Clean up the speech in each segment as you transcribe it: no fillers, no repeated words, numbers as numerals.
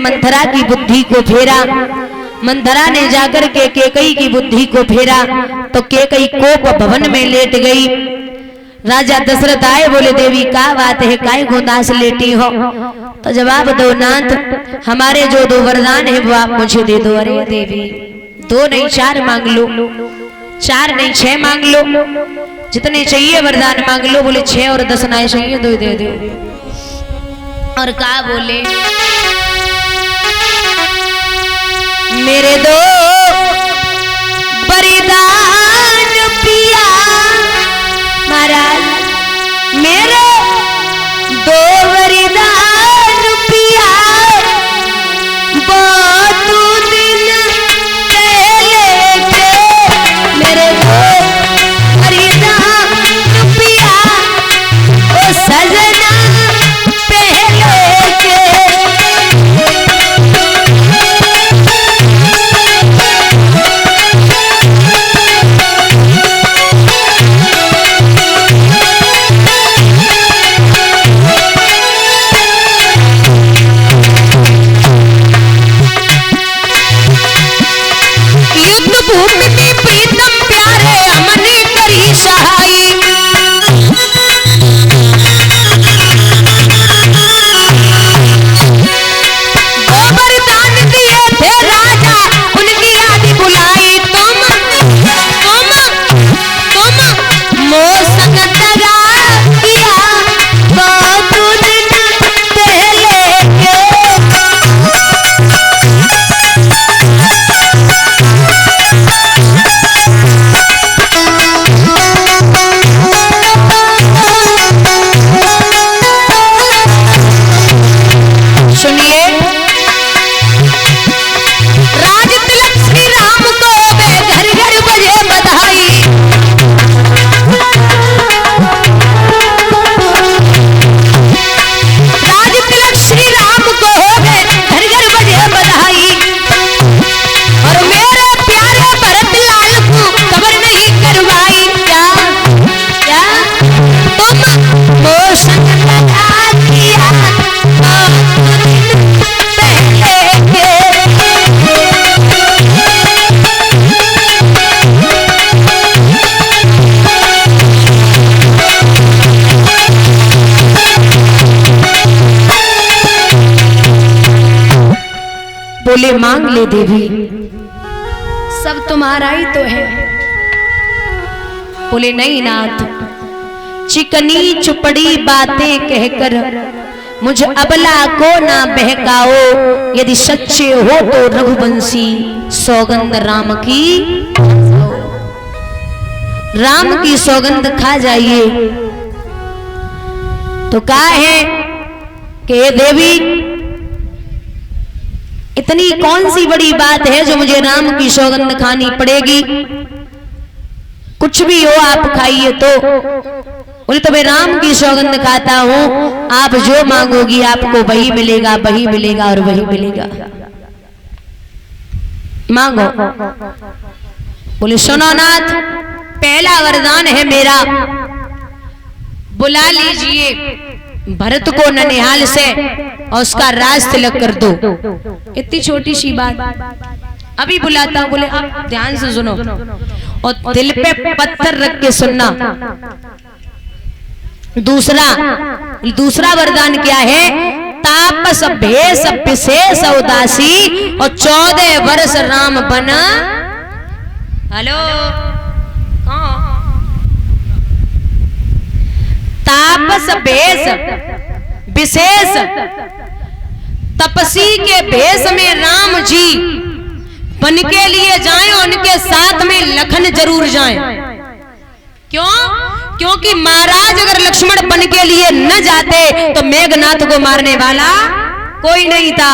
मंथरा की बुद्धि को फेरा। मंथरा ने जाकर के केकई की बुद्धि को फेरा तो केकई कोप भवन में लेट गई। राजा दशरथ आए, बोले देवी क्या बात है, काय गोदास लेटी हो? तो जवाब दो नाथ, हमारे जो 2 वरदान है वो आप मुझे दे दो। अरे देवी 2 नहीं 4 मांग लो, 4 नहीं 6 मांग लो, जितने चाहिए वरदान मांग लो। बोले 6 और 10 ना चाहिए, 2 दे दो। और कहा बोले मेरे 2 वरदान पिया महाराज, मेरे 2 वरदान पिया, बहुत दिन पहले के मेरे 2 वरदान पिया, ओ सजना पहले के। बोले मांग ले देवी, सब तुम्हारा ही तो है। बोले नहीं नाथ, चिकनी चुपड़ी बातें कहकर मुझ अबला को ना बहकाओ। यदि सच्चे हो तो रघुवंशी सौगंध राम की, राम की सौगंध खा जाइए। तो कहा है कि देवी इतनी कौन सी बड़ी बात है जो मुझे राम की सौगंध खानी पड़ेगी? कुछ भी हो आप खाइए। तो बोले तो मैं राम की सौगंध खाता हूं, आप जो मांगोगी आपको वही मिलेगा, वही मिलेगा और वही मिलेगा। मांगो। बोले सुनो नाथ, पहला वरदान है मेरा, बुला लीजिए भरत को ननिहाल से और उसका राज तिलक कर दो। इतनी छोटी सी बात, अभी बुलाता हूं। बोले आप ध्यान से सुनो और दिल पे पत्थर रख के सुनना। दूसरा वरदान क्या है? तापस भेष विशेष उदासी और 14 वर्ष राम बना। हेलो, तापस भेष विशेष, तपसी के भेष में राम जी बन के लिए जाएं, उनके साथ में लखन जरूर जाएं। क्यों? क्योंकि महाराज अगर लक्ष्मण बन के लिए न जाते तो मेघनाथ को मारने वाला कोई नहीं था।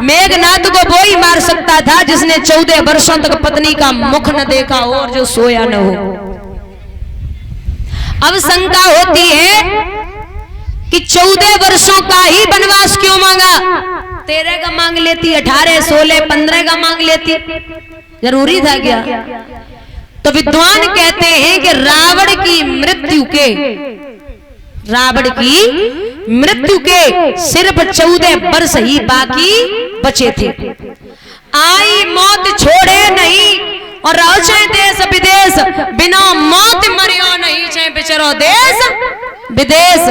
मेघनाथ को वो ही मार सकता था जिसने 14 वर्षों तक पत्नी का मुख न देखा हो और जो सोया न हो। अब शंका होती है कि 14 वर्षों का ही वनवास क्यों मांगा? 13 का मांग लेती, 18, 16, 15 का मांग लेती, जरूरी था क्या? तो विद्वान कहते हैं कि रावण की मृत्यु के रावण की मृत्यु के सिर्फ 14 वर्ष ही बाकी बचे थे। आई मौत छोड़े नहीं और रहो चाहे देश विदेश, बिना मौत मरियो नहीं, चाहे बिचरो देश विदेश।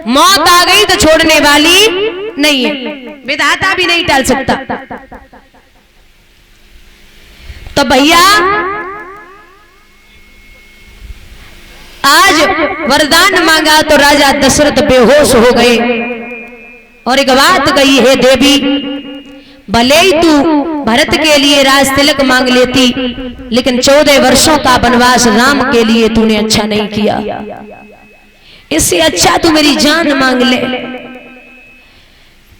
मौत आ गई तो छोड़ने वाली नहीं है, विधाता भी नहीं टाल सकता। तो भैया आज वरदान मांगा तो राजा दशरथ बेहोश हो गए और एक बात कही है, देवी भले ही तू भरत के लिए राज तिलक मांग लेती, लेकिन 14 वर्षों का वनवास राम के लिए तूने अच्छा नहीं किया। इससे अच्छा तू मेरी जान मांग ले।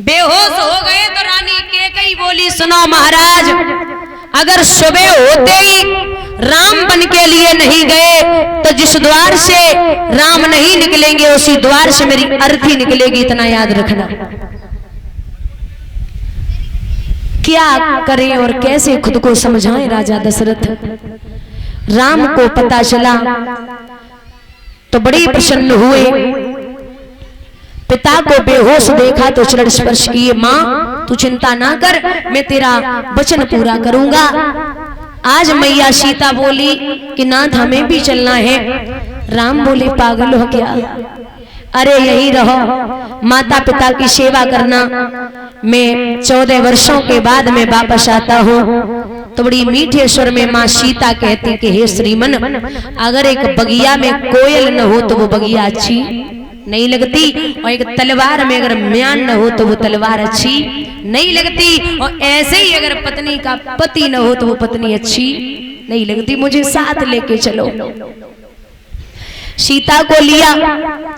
बेहोश हो गए तो रानी कैकेयी बोली, सुनो महाराज, अगर सुबह होते ही राम बन के लिए नहीं गए तो जिस द्वार से राम नहीं निकलेंगे उसी द्वार से मेरी अर्थी निकलेगी, इतना याद रखना। क्या करें और कैसे खुद को समझाएं राजा दशरथ। राम को पता चला तो बड़े प्रसन्न हुए। पिता को बेहोश देखा तो चरण स्पर्श किए, मां तू चिंता ना कर, मैं तेरा वचन पूरा करूंगा। आज मैया सीता बोली कि नाथ हमें भी चलना है। राम बोले पागल हो क्या, अरे यही रहो, माता पिता की सेवा करना। मैं 14 वर्षों के बाद मैं वापस आता हूँ। तो बड़ी मीठे स्वर में माँ सीता कहती कि हे श्रीमन, अगर एक बगिया में कोयल न हो तो वो बगिया अच्छी नहीं लगती, और एक तलवार में अगर म्यान न हो तो वो तलवार अच्छी नहीं लगती, और ऐसे ही अगर पत्नी का पति न हो तो वो पत्नी अच्छी नहीं लगती। मुझे साथ लेके चलो। सीता को लिया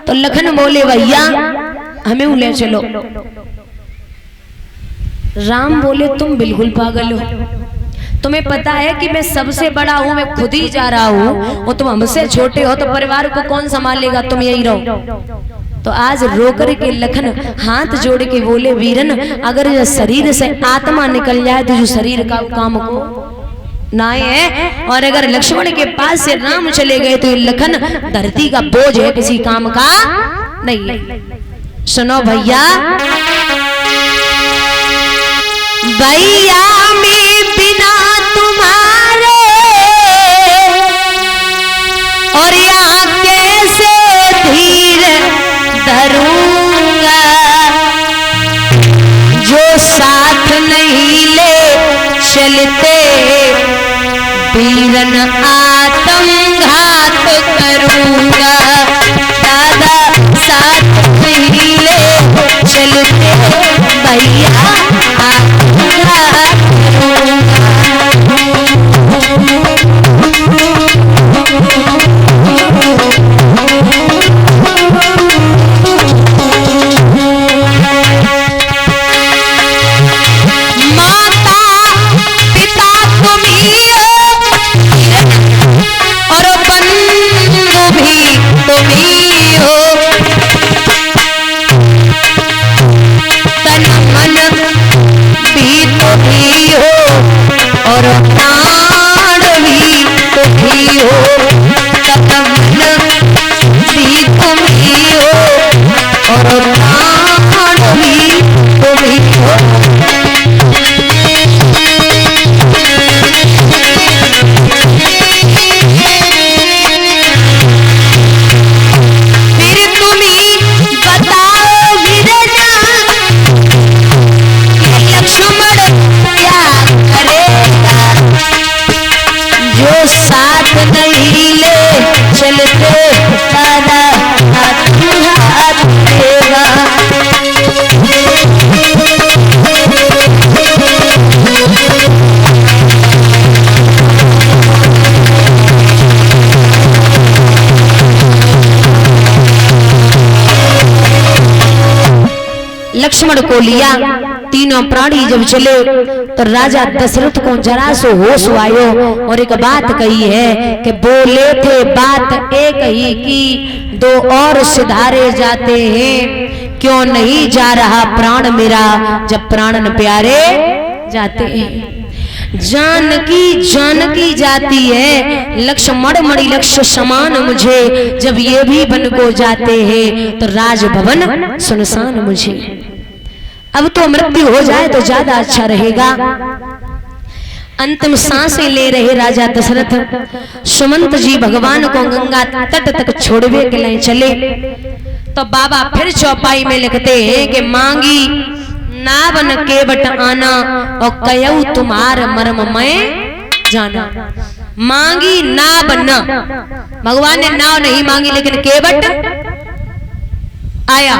तो लखन बोले भैया हमें ले चलो। राम बोले तुम बिल्कुल पागल हो, तुम्हें पता है कि मैं सबसे बड़ा हूं, मैं खुद ही जा रहा हूं, और तुम हमसे छोटे हो तो परिवार को कौन संभालेगा, तुम यही रहो। तो आज रोकर के लखन हाथ जोड़ के बोले, वीरन अगर शरीर से आत्मा निकल जाए तो जो शरीर का काम को ना है, और अगर लक्ष्मण के पास से राम चले गए तो लखन धरती का बोझ है, किसी काम का नहीं। सुनो भैया, भैया मैं बिना तुम्हारे और यहाँ कैसे धीर धरूंगा, जो साथ नहीं ले चलते वीरन आत्मघात करूंगा। दादा साथ नहीं ले चलते भैया आत्मघात करूंगा। लक्ष्मण को लिया, तीनों प्राणी जब चले तो राजा दशरथ को जरा सो होश आयो और एक बात कही है कि बोले थे बात एक ही की, दो और सिधारे जाते हैं, क्यों नहीं जा रहा प्राण मेरा जब प्राणन प्यारे जाते हैं। जानकी जानकी जाती है, लक्ष्मण मणि लक्ष्य समान मुझे, जब ये भी बन को जाते हैं तो राजभवन सुनसान मुझे। अब तो मृत्यु हो जाए तो ज्यादा अच्छा रहेगा। अंतिम सांसें ले रहे राजा दशरथ, सुमंत जी भगवान को गंगा तट तक छोड़वे के लिए चले तो बाबा फिर चौपाई में लिखते हैं कि मांगी नावन केवट आना और कयऊ तुम्हार मर्म मैं जाना। मांगी नाव न, भगवान ने नाव नहीं मांगी लेकिन केवट आया।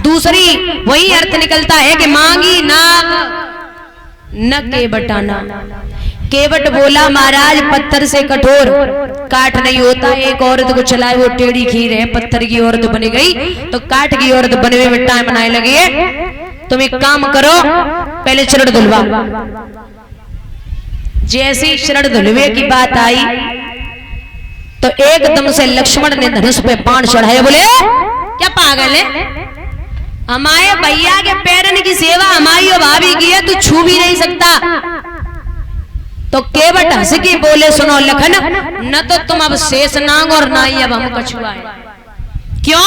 दूसरी वही अर्थ निकलता है कि मांगी नाव न केवट आना। केवट बोला महाराज पत्थर से कठोर काठ नहीं होता, एक औरत को चलाए वो टेढ़ी खीर है, पत्थर की औरत बन गई तो काठ की औरत बनने में टाइम बनाने लगी है। तुम एक काम करो, पहले चरण धुलवा। जैसी चरण धुलवे की बात आई तो एकदम से लक्ष्मण ने धनुष पे बाण चढ़ाया। बोले क्या पागल है, हमारे भैया के पैरन की सेवा हमारी और भाभी की है, तू छू भी नहीं सकता। तो केवट हंस के बोले सुनो लखन, न तो तुम अब शेषनाग और ना ही अब हम कछुआ है। क्यों?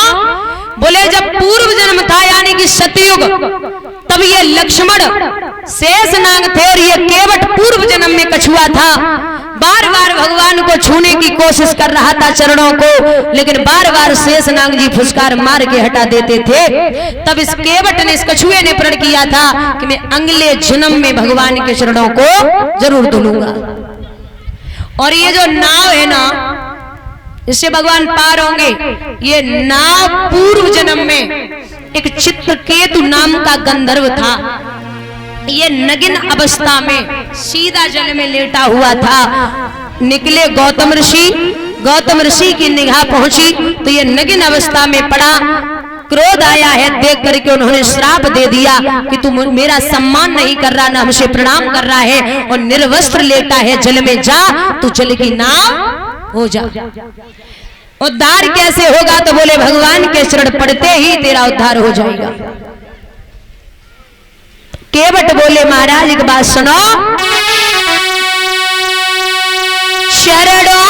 बोले जब पूर्व जन्म था यानी कि सतयुग, तब ये लक्ष्मण शेषनाग थे और ये केवट पूर्व जन्म में कछुआ था। बार बार भगवान को छूने की कोशिश कर रहा था चरणों को, लेकिन बार बार शेषनाग जी फुसकार मार के हटा देते थे। तब इस केवट ने, इस कछुए ने प्रण किया था कि मैं अगले जन्म में भगवान के चरणों को जरूर धुलूंगा। और ये जो नाव है ना, इससे भगवान पार होंगे। ये नाव पूर्व जन्म में एक चित्रकेतु नाम का गंधर्व था। ये नगिन अवस्था में सीधा जल में लेटा हुआ था। निकले गौतम ऋषि, गौतम ऋषि की निगाह पहुंची तो ये नगिन अवस्था में पड़ा। क्रोध आया है देख करके, उन्होंने श्राप दे दिया कि तू मेरा सम्मान नहीं कर रहा, ना हमसे प्रणाम कर रहा है और निर्वस्त्र लेटा है जल में, जा तू जल की नाव हो जा। उद्धार कैसे होगा? तो बोले भगवान के शरण पड़ते ही तेरा उद्धार हो जाएगा। केवट बोले महाराज एक बात सुनो, शरणों